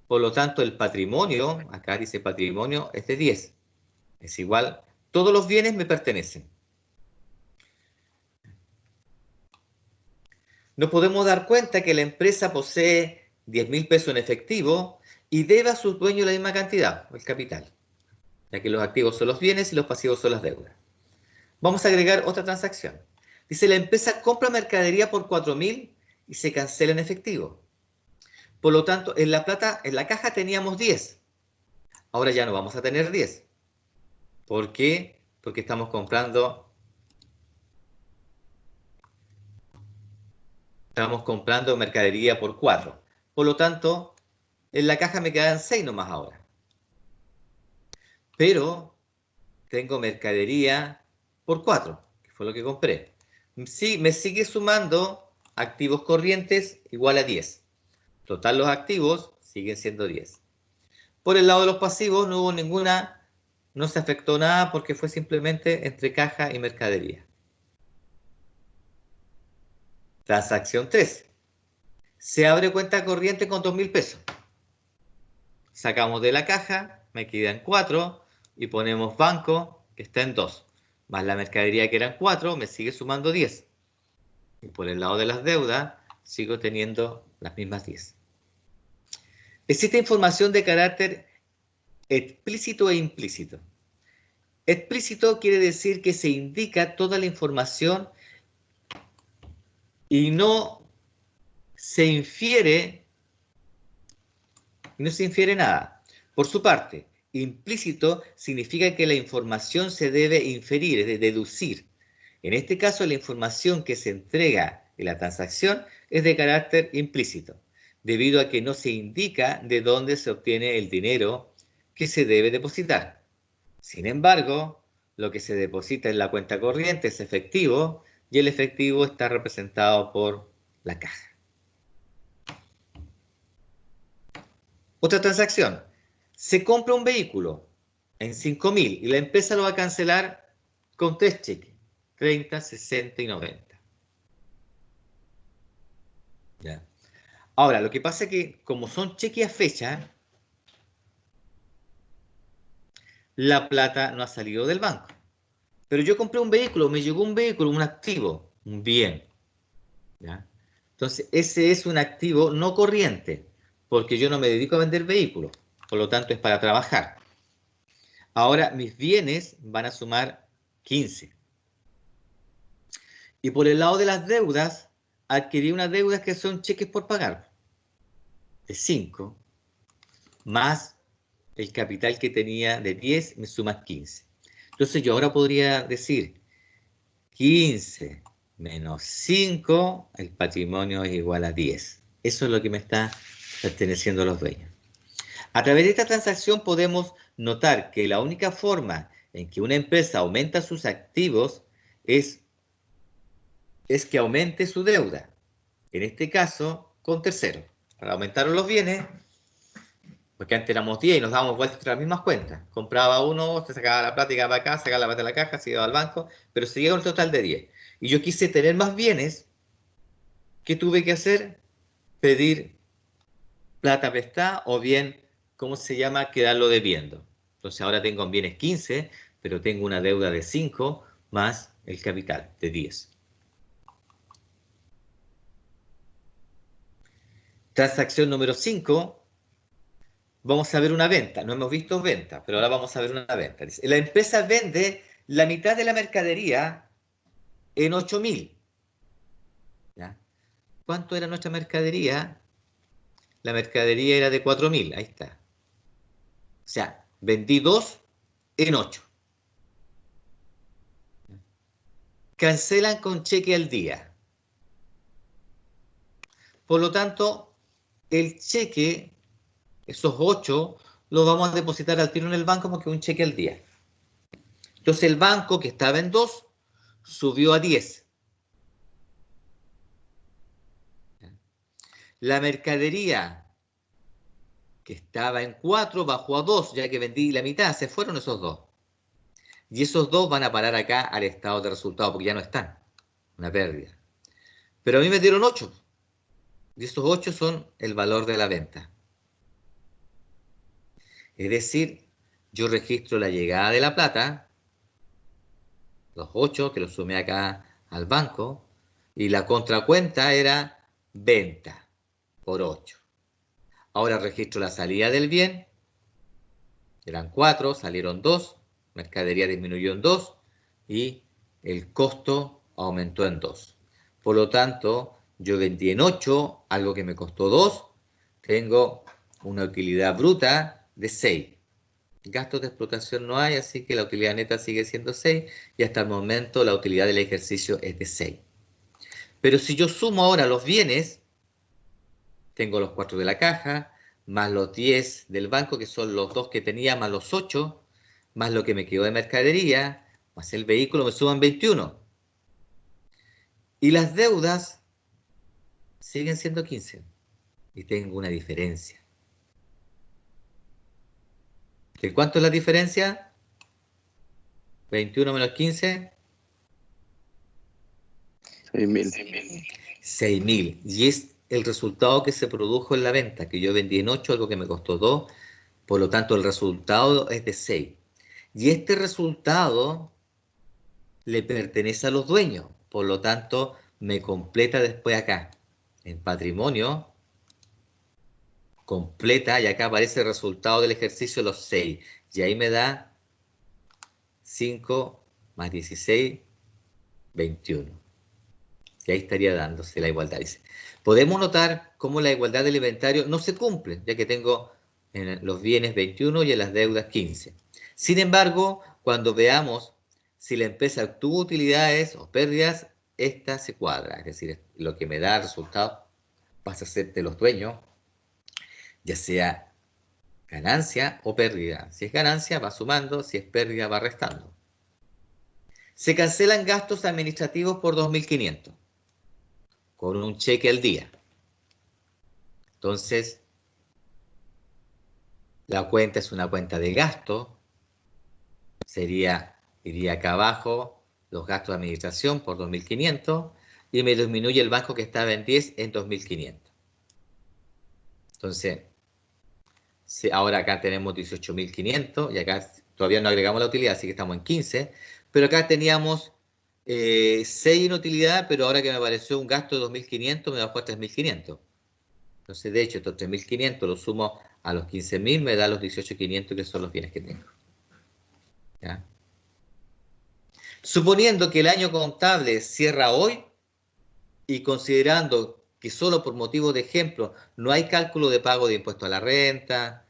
Por lo tanto, el patrimonio, acá dice patrimonio, es de 10. Es igual, todos los bienes me pertenecen. Nos podemos dar cuenta que la empresa posee 10.000 pesos en efectivo y debe a sus dueños la misma cantidad, el capital, ya que los activos son los bienes y los pasivos son las deudas. Vamos a agregar otra transacción. Dice, la empresa compra mercadería por 4.000 y se cancela en efectivo. Por lo tanto, en la caja teníamos 10. Ahora ya no vamos a tener 10. ¿Por qué? Porque estamos comprando mercadería por 4. Por lo tanto, en la caja me quedan 6 nomás ahora. Pero tengo mercadería por 4, que fue lo que compré. Sí, me sigue sumando activos corrientes igual a 10. Total, los activos siguen siendo 10. Por el lado de los pasivos no hubo no se afectó nada porque fue simplemente entre caja y mercadería. Transacción 3. Se abre cuenta corriente con 2.000 pesos. Sacamos de la caja, me quedan 4 y ponemos banco, que está en 2. Más la mercadería que eran 4, me sigue sumando 10. Y por el lado de las deudas, sigo teniendo las mismas 10. Existe información de carácter explícito e implícito. Explícito quiere decir que se indica toda la información y no se infiere nada. Por su parte, implícito significa que la información se debe inferir, es de deducir. En este caso, la información que se entrega en la transacción es de carácter implícito, debido a que no se indica de dónde se obtiene el dinero que se debe depositar. Sin embargo, lo que se deposita en la cuenta corriente es efectivo y el efectivo está representado por la caja. Otra transacción. Se compra un vehículo en 5.000 y la empresa lo va a cancelar con 3 cheques. 30, 60 y 90. ¿Ya? Ahora, lo que pasa es que como son cheques a fecha, la plata no ha salido del banco. Pero yo compré un vehículo, me llegó un vehículo, un activo, un bien. ¿Ya? Entonces, ese es un activo no corriente, porque yo no me dedico a vender vehículos, por lo tanto es para trabajar. Ahora mis bienes van a sumar 15. Y por el lado de las deudas, adquirí unas deudas que son cheques por pagar, de 5, más el capital que tenía de 10, me sumas 15. Entonces yo ahora podría decir 15 menos 5, el patrimonio es igual a 10. Eso es lo que me está perteneciendo a los dueños. A través de esta transacción podemos notar que la única forma en que una empresa aumenta sus activos es que aumente su deuda. En este caso, con terceros. Para aumentar los bienes, porque antes éramos 10 y nos dábamos vueltas entre las mismas cuentas. Compraba uno, se sacaba la plata y iba para acá, sacaba la plata de la caja, se iba al banco, pero se llega a un total de 10. Y yo quise tener más bienes. ¿Qué tuve que hacer? Pedir plata prestada o bien, ¿cómo se llama? Quedarlo debiendo. Entonces ahora tengo bienes 15, pero tengo una deuda de 5 más el capital de 10. Transacción número 5. Vamos a ver una venta. No hemos visto venta, pero ahora vamos a ver una venta. Dice, la empresa vende la mitad de la mercadería en 8.000. ¿Ya? ¿Cuánto era nuestra mercadería? La mercadería era de 4.000. Ahí está. O sea, vendí 2 en 8. Cancelan con cheque al día. Por lo tanto, el cheque, esos 8, los vamos a depositar al tiro en el banco porque es un cheque al día. Entonces el banco que estaba en 2 subió a 10. La mercadería que estaba en 4 bajó a 2, ya que vendí la mitad, se fueron esos 2. Y esos 2 van a parar acá al estado de resultado porque ya no están. Una pérdida. Pero a mí me dieron 8. Y esos 8 son el valor de la venta. Es decir, yo registro la llegada de la plata, los 8 que los sumé acá al banco, y la contracuenta era venta por 8. Ahora registro la salida del bien, eran 4, salieron 2, mercadería disminuyó en 2 y el costo aumentó en 2. Por lo tanto, yo vendí en 8, algo que me costó 2, tengo una utilidad bruta de 6. Gastos de explotación no hay, así que la utilidad neta sigue siendo 6 y hasta el momento la utilidad del ejercicio es de 6. Pero si yo sumo ahora los bienes, tengo los 4 de la caja, más los 10 del banco, que son los 2 que tenía, más los 8, más lo que me quedó de mercadería, más el vehículo, me suman 21. Y las deudas siguen siendo 15. Y tengo una diferencia. ¿De cuánto es la diferencia? 21 menos 15. 6.000. 6.000. Y es el resultado que se produjo en la venta, que yo vendí en 8, algo que me costó 2. Por lo tanto, el resultado es de 6. Y este resultado le pertenece a los dueños. Por lo tanto, me completa después acá. En patrimonio, completa, y acá aparece el resultado del ejercicio de los 6. Y ahí me da 5 más 16, 21. Y ahí estaría dándose la igualdad. Dice. Podemos notar cómo la igualdad del inventario no se cumple, ya que tengo en los bienes 21 y en las deudas 15. Sin embargo, cuando veamos si la empresa obtuvo utilidades o pérdidas, esta se cuadra. Es decir, lo que me da el resultado pasa a ser de los dueños, ya sea ganancia o pérdida. Si es ganancia, va sumando, si es pérdida, va restando. Se cancelan gastos administrativos por 2.500. Con un cheque al día. Entonces, la cuenta es una cuenta de gasto. Iría acá abajo, los gastos de administración por 2.500 y me disminuye el banco que estaba en 10 en 2.500. Entonces, ahora acá tenemos 18.500 y acá todavía no agregamos la utilidad, así que estamos en 15. Pero acá teníamos 6 en utilidad, pero ahora que me apareció un gasto de 2.500, me bajó a 3.500. Entonces, de hecho, estos 3.500 los sumo a los 15.000, me da los 18.500, que son los bienes que tengo. ¿Ya? Suponiendo que el año contable cierra hoy y considerando que solo por motivo de ejemplo no hay cálculo de pago de impuesto a la renta,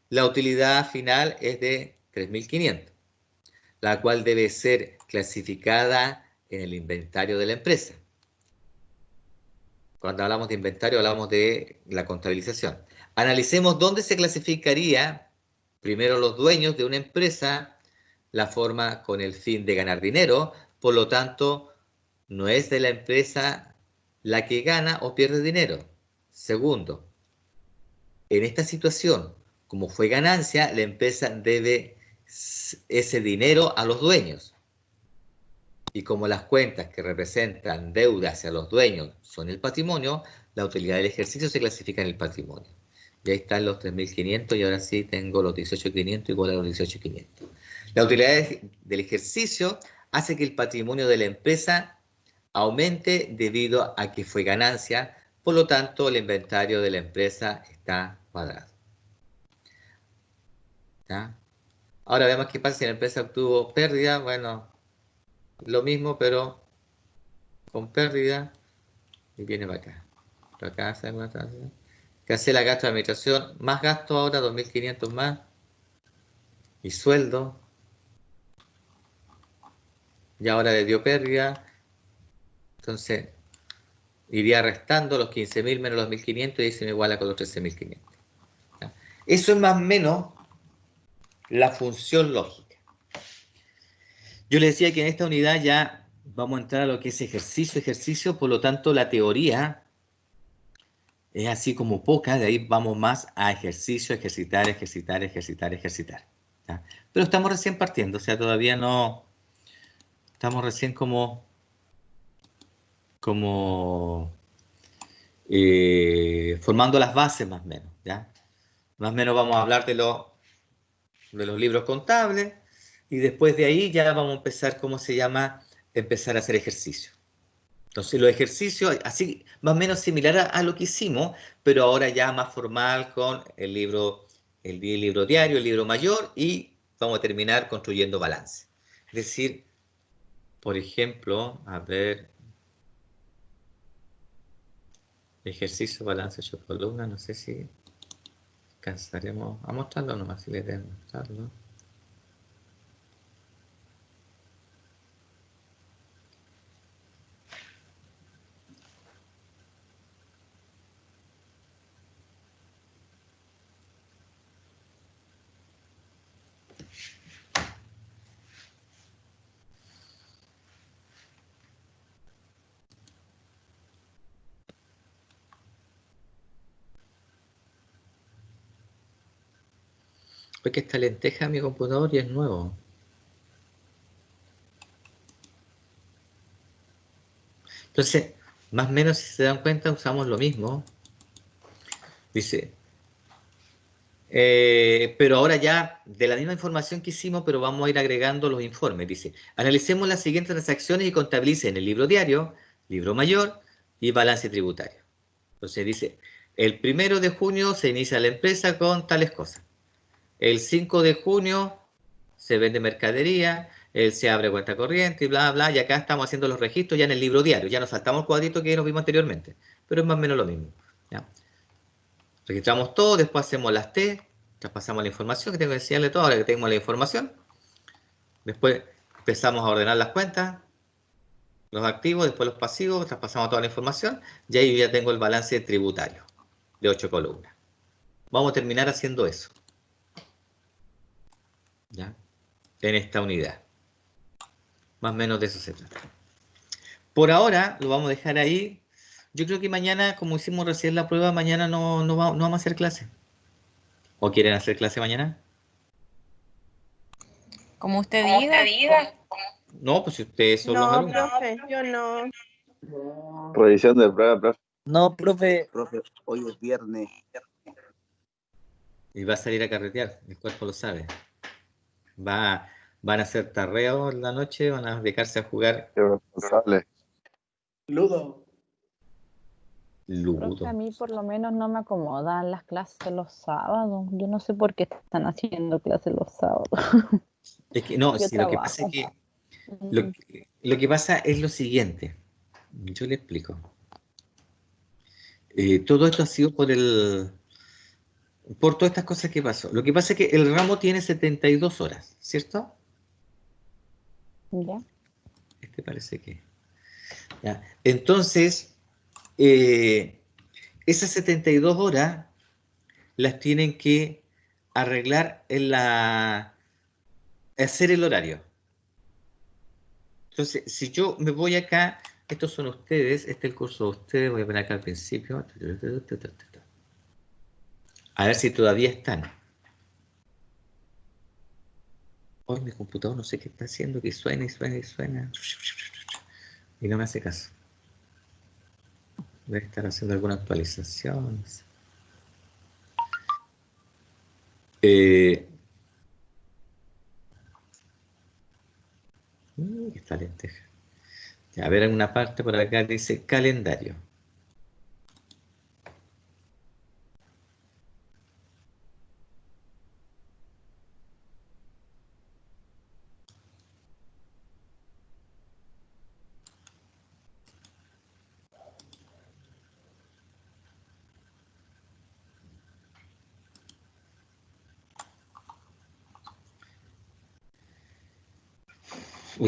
la utilidad final es de 3.500, la cual debe ser clasificada en el inventario de la empresa. Cuando hablamos de inventario hablamos de la contabilización. Analicemos dónde se clasificaría primero los dueños de una empresa, la forma con el fin de ganar dinero, por lo tanto, no es de la empresa la que gana o pierde dinero. Segundo, en esta situación, como fue ganancia, la empresa debe ese dinero a los dueños. Y como las cuentas que representan deuda hacia los dueños son el patrimonio, la utilidad del ejercicio se clasifica en el patrimonio. Y ahí están los 3.500 y ahora sí tengo los 18.500 igual a los 18.500. La utilidad del ejercicio hace que el patrimonio de la empresa aumente debido a que fue ganancia, por lo tanto el inventario de la empresa está cuadrado. ¿Ya? Ahora veamos qué pasa si la empresa obtuvo pérdida. Bueno, lo mismo pero con pérdida y viene para acá. Cancela gasto de administración, más gasto ahora, 2.500 más y sueldo. Y ahora le dio pérdida. Entonces, iría restando los 15.000 menos los 1.500 y se me iguala con los 13.500. Eso es más o menos la función lógica. Yo le decía que en esta unidad ya vamos a entrar a lo que es ejercicio, por lo tanto la teoría es así como poca, de ahí vamos más a ejercicio, ejercitar. ¿Ya? Pero estamos recién partiendo, o sea, todavía no, estamos recién como formando las bases más o menos, ¿ya? Más o menos vamos a hablar de los libros contables y después de ahí ya vamos a empezar, ¿cómo se llama? Empezar a hacer ejercicio. Entonces los ejercicios, así más o menos similar a lo que hicimos, pero ahora ya más formal con el libro diario, el libro mayor y vamos a terminar construyendo balance. Es decir, por ejemplo, a ver, ejercicio, balance, 8 columnas, no sé si alcanzaremos a mostrarlo nomás, si le tengo que mostrarlo. Porque esta lenteja en mi computador y es nuevo. Entonces, más o menos, si se dan cuenta, usamos lo mismo. Dice, pero ahora ya de la misma información que hicimos, pero vamos a ir agregando los informes. Dice, analicemos las siguientes transacciones y contabilicen el libro diario, libro mayor y balance tributario. Entonces dice, el 1 de junio se inicia la empresa con tales cosas. El 5 de junio se vende mercadería, se abre cuenta corriente y bla, bla, y acá estamos haciendo los registros ya en el libro diario. Ya nos saltamos el cuadrito que nos vimos anteriormente, pero es más o menos lo mismo. ¿Ya? Registramos todo, después hacemos las T, traspasamos la información, que tengo que enseñarle todo, ahora que tenemos la información. Después empezamos a ordenar las cuentas, los activos, después los pasivos, traspasamos toda la información, y ahí ya tengo el balance tributario de 8 columnas. Vamos a terminar haciendo eso. ¿Ya? En esta unidad. Más o menos de eso se trata. Por ahora lo vamos a dejar ahí. Yo creo que mañana, como hicimos recién la prueba, mañana no vamos a hacer clase. ¿O quieren hacer clase mañana? Como usted diga. No, pues si ustedes son los No, alumnos. profe, yo no. Revisión de prueba, profe. No, profe. Profe, hoy es viernes. Y va a salir a carretear, el cuerpo lo sabe. Va ¿Van a hacer tarreo en la noche? ¿Van a dedicarse a jugar Qué responsable. Ludo. Profe, a ludo? mí por lo menos no me acomodan las clases los sábados. Yo no sé por qué están haciendo clases los sábados. Es que no, Yo si lo que pasa trabajo. es que Mm, lo que pasa es lo siguiente. Yo le explico. Todo esto ha sido por todas estas cosas que pasó. Lo que pasa es que el ramo tiene 72 horas, ¿cierto? ¿Ya? Este parece que. ¿Ya? Entonces, esas 72 horas las tienen que arreglar hacer el horario. Entonces, si yo me voy acá, estos son ustedes, este es el curso de ustedes, voy a poner acá al principio. A ver si todavía están. Hoy mi computador no sé qué está haciendo, que suena y suena y suena. Y no me hace caso. Debe estar haciendo alguna actualización. No sé. Esta lenteja. Ya, a ver, en una parte por acá dice calendario.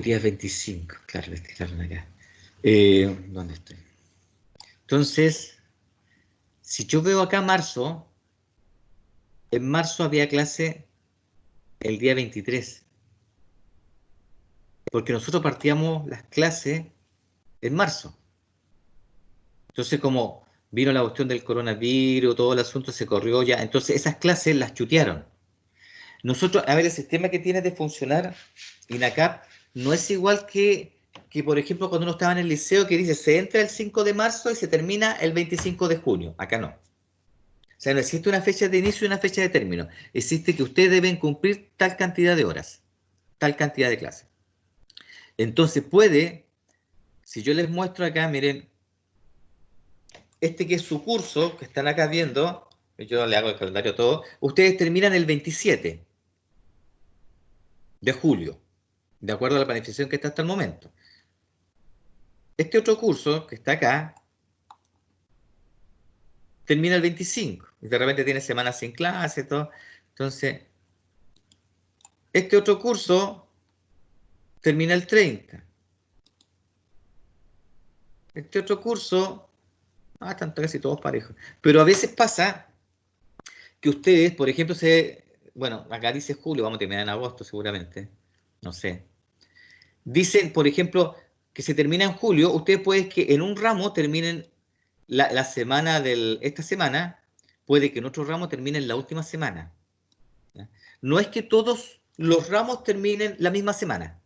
Día 25, claro, le tiraron acá. ¿Dónde estoy? Entonces, si yo veo acá marzo, en marzo había clase el día 23, porque nosotros partíamos las clases en marzo. Entonces, como vino la cuestión del coronavirus, todo el asunto se corrió ya, entonces esas clases las chutearon. Nosotros, a ver, el sistema que tiene de funcionar INACAP no es igual que, por ejemplo, cuando uno estaba en el liceo que dice se entra el 5 de marzo y se termina el 25 de junio. Acá no. O sea, no existe una fecha de inicio y una fecha de término. Existe que ustedes deben cumplir tal cantidad de horas, tal cantidad de clases. Entonces puede, si yo les muestro acá, miren, este que es su curso, que están acá viendo, yo le hago el calendario todo, ustedes terminan el 27 de julio, de acuerdo a la planificación que está hasta el momento. Este otro curso, que está acá, termina el 25, y de repente tiene semanas sin clase, todo. Entonces, este otro curso termina el 30. Este otro curso, están casi todos parejos. Pero a veces pasa que ustedes, por ejemplo, bueno, acá dice julio, vamos a terminar en agosto seguramente, no sé. Dicen, por ejemplo, que se termina en julio, ustedes pueden que en un ramo terminen la semana esta semana, puede que en otro ramo terminen la última semana. ¿Ya? No es que todos los ramos terminen la misma semana,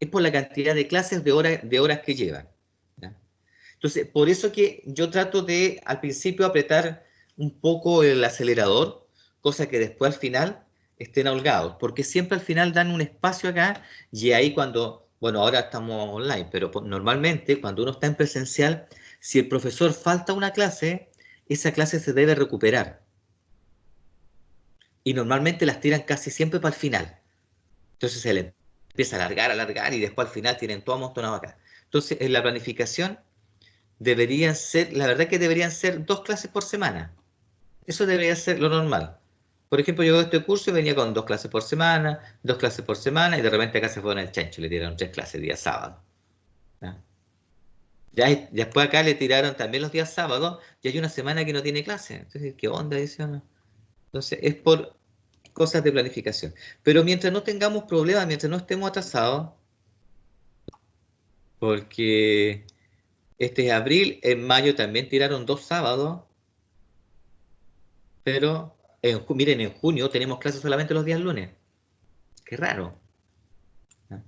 es por la cantidad de clases, de horas que llevan. ¿Ya? Entonces, por eso que yo trato de, al principio, apretar un poco el acelerador, cosa que después al final estén holgados, porque siempre al final dan un espacio acá y ahí cuando, bueno, ahora estamos online, pero normalmente cuando uno está en presencial, si el profesor falta una clase, esa clase se debe recuperar. Y normalmente las tiran casi siempre para el final. Entonces se le empieza a alargar y después al final tienen todo amontonado acá. Entonces, en la planificación deberían ser, la verdad que deberían ser 2 clases por semana. Eso debería ser lo normal. Por ejemplo, yo este curso y venía con 2 clases por semana, 2 clases por semana, y de repente acá se fueron el chancho, le tiraron 3 clases día sábado. ¿Ya? Después acá le tiraron también los días sábados, y hay una semana que no tiene clase. Entonces, ¿qué onda? Dice uno. Entonces, es por cosas de planificación. Pero mientras no tengamos problemas, mientras no estemos atrasados, porque este es abril, en mayo también tiraron 2 sábados, pero miren, en junio tenemos clases solamente los días lunes. Qué raro. ¿No?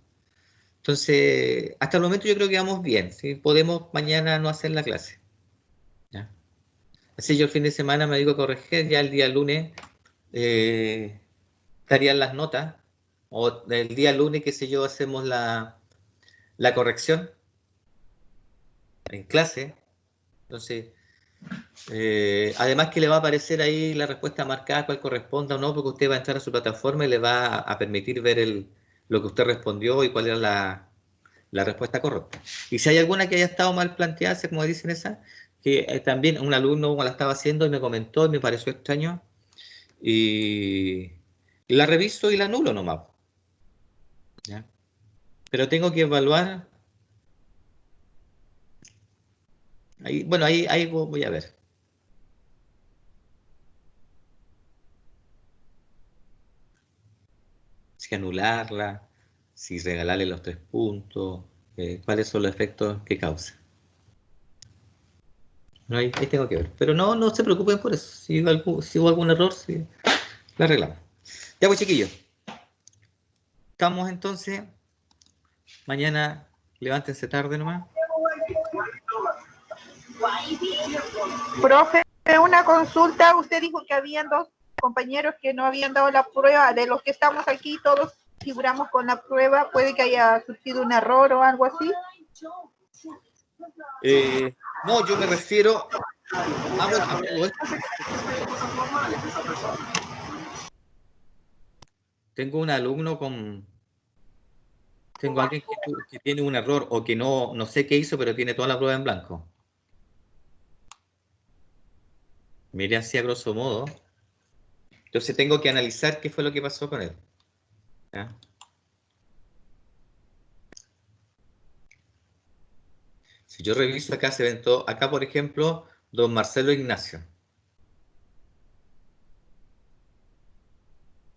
Entonces, hasta el momento yo creo que vamos bien. ¿Sí? Podemos mañana no hacer la clase. ¿Ya? Así yo el fin de semana me digo a corregir, ya el día lunes estarían las notas O el día lunes, qué sé yo, hacemos la corrección en clase. Entonces, además que le va a aparecer ahí la respuesta marcada, cuál corresponda o no, porque usted va a entrar a su plataforma y le va a permitir ver lo que usted respondió y cuál era la respuesta correcta. Y si hay alguna que haya estado mal planteada, como dicen esa, que también un alumno la estaba haciendo y me comentó y me pareció extraño, y la reviso y la anulo nomás. ¿Ya? Pero tengo que evaluar. Ahí, bueno, ahí voy a ver. Si anularla, si regalarle los 3 puntos, cuáles son los efectos que causa. No, ahí tengo que ver. Pero no se preocupen por eso. Si hubo algún error, sí, lo arreglamos. Ya pues, chiquillos. Estamos entonces. Mañana levántense tarde nomás. Profe, una consulta. Usted dijo que habían 2 compañeros que no habían dado la prueba. De los que estamos aquí, todos figuramos con la prueba. ¿Puede que haya surgido un error o algo así? No, yo me refiero a todo esto. Tengo un alumno Tengo alguien que tiene un error o que no sé qué hizo, pero tiene toda la prueba en blanco. Mire así a grosso modo. Entonces tengo que analizar qué fue lo que pasó con él. ¿Ya? Si yo reviso acá, acá por ejemplo, don Marcelo Ignacio.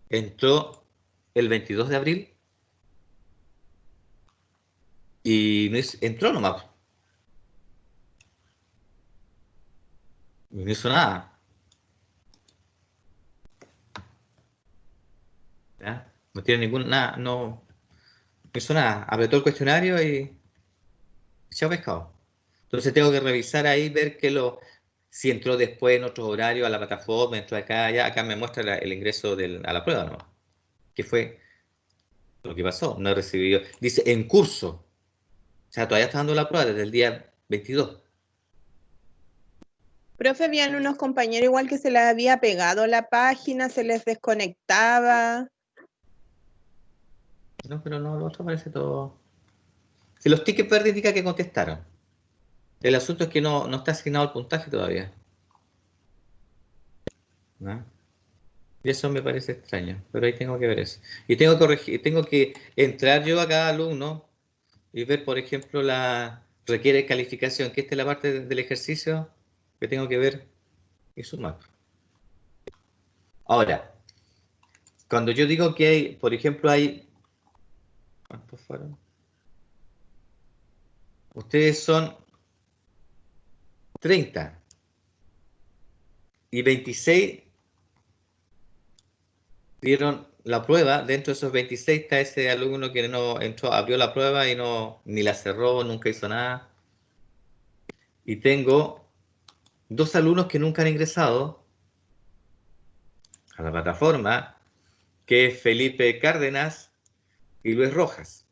Entró el 22 de abril y entró nomás. Y no hizo nada. ¿Ya? No tiene nada, no hizo nada. Apretó el cuestionario y echó pescado. Entonces tengo que revisar ahí, ver si entró después en otro horario a la plataforma, entró acá, allá. Acá me muestra el ingreso a la prueba, ¿no? Que fue lo que pasó. No he recibido. Dice en curso. O sea, todavía está dando la prueba desde el día 22. Profe, habían unos compañeros igual que se les había pegado la página, se les desconectaba. No, pero no, lo otro parece todo. Si los tickets verdes indica que contestaron. El asunto es que no está asignado el puntaje todavía. ¿No? Y eso me parece extraño, pero ahí tengo que ver eso. Y tengo que corregir, tengo que entrar yo a cada alumno y ver, por ejemplo, requiere calificación, que esta es la parte del ejercicio que tengo que ver y sumar. Ahora, cuando yo digo que hay, por ejemplo, ¿cuántos fueron? Ustedes son 30 y 26 dieron la prueba. Dentro de esos 26 está ese alumno que no entró, abrió la prueba y ni la cerró, nunca hizo nada. Y tengo 2 alumnos que nunca han ingresado a la plataforma, que es Felipe Cárdenas y Luis Rojas.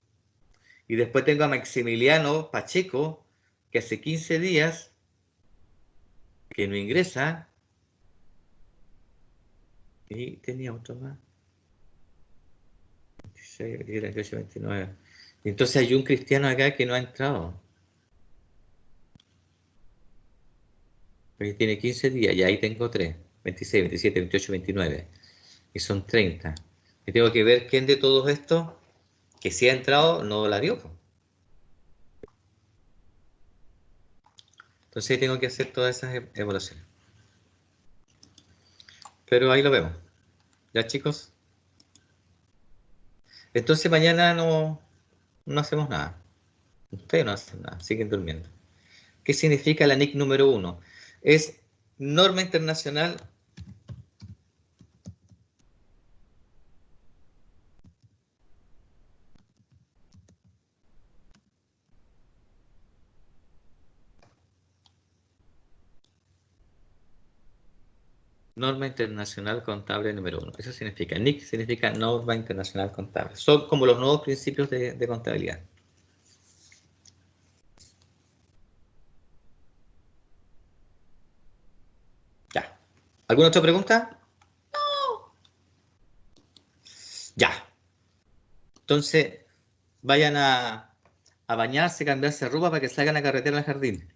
Y después tengo a Maximiliano Pacheco, que hace 15 días que no ingresa. Y tenía otro más. 26, 28, 29. Y entonces hay un cristiano acá que no ha entrado. Porque tiene 15 días y ahí tengo 3. 26, 27, 28, 29. Y son 30. Y tengo que ver quién de todos estos que sí ha entrado no la dio. Entonces tengo que hacer todas esas evaluaciones. Pero ahí lo vemos. ¿Ya, chicos? Entonces mañana no hacemos nada. Ustedes no hacen nada, siguen durmiendo. ¿Qué significa la NIC número 1? Es norma internacional Norma Internacional Contable número 1. Eso significa, NIC significa Norma Internacional Contable. Son como los nuevos principios de contabilidad. Ya. ¿Alguna otra pregunta? No. Ya. Entonces, vayan a bañarse, cambiarse ropa para que salgan a carretera al jardín.